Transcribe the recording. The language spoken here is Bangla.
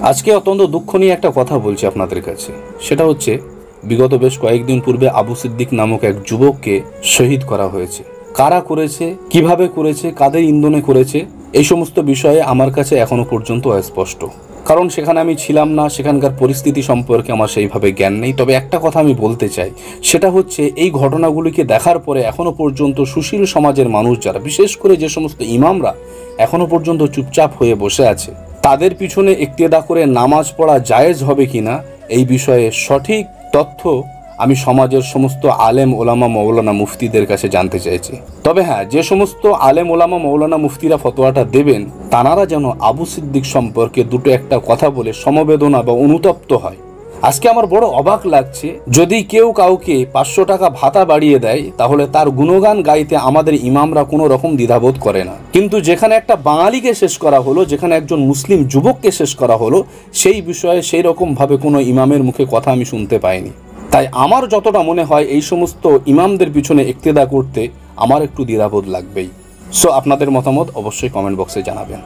আজকে অত্যন্ত দুঃখ নিয়ে একটা কথা বলছি আপনাদের কাছে। সেটা হচ্ছে বিগত বেশ কয়েকদিন পূর্বে আবু সিদ্দিক নামক এক যুবককে শহীদ করা হয়েছে। কারা করেছে, কিভাবে করেছে, কাদের ইন্ধনে করেছে, এই সমস্ত বিষয়ে আমার কাছে এখনো পর্যন্ত অস্পষ্ট। কারণ সেখানে আমি ছিলাম না, সেখানকার পরিস্থিতি সম্পর্কে আমার সেইভাবে জ্ঞান নেই। তবে একটা কথা আমি বলতে চাই, সেটা হচ্ছে এই ঘটনাগুলিকে দেখার পরে এখনো পর্যন্ত সুশীল সমাজের মানুষ যারা, বিশেষ করে যে সমস্ত ইমামরা এখনো পর্যন্ত চুপচাপ হয়ে বসে আছে, তাদের পিছনে ইক্তেদা করে নামাজ পড়া জায়েজ হবে কিনা এই বিষয়ে সঠিক তথ্য আমি সমাজের সমস্ত আলেম ওলামা মৌলানা মুফতিদের কাছে জানতে চাইছি। তবে হ্যাঁ, যে সমস্ত আলেম ওলামা মৌলানা মুফতিরা ফতোয়াটা দেবেন, তানারা যেন আবু সিদ্দিক সম্পর্কে দুটো একটা কথা বলে সমবেদনা বা অনুতপ্ত হয়। আজকে আমার বড় অবাক লাগছে, যদি কেউ কাউকে 500 টাকা ভাতা বাড়িয়ে দেয় তাহলে তার গুণগান গাইতে আমাদের ইমামরা কোনো রকম দ্বিধাবোধ করে না। কিন্তু যেখানে একটা বাঙালিকে শেষ করা হলো, যেখানে একজন মুসলিম যুবককে শেষ করা হলো, সেই বিষয়ে সেই রকমভাবে কোনো ইমামের মুখে কথা আমি শুনতে পাইনি। তাই আমার যতটা মনে হয় এই সমস্ত ইমামদের পিছনে ইক্তেদা করতে আমার একটু দ্বিধাবোধ লাগবেই। সো আপনাদের মতামত অবশ্যই কমেন্ট বক্সে জানাবেন।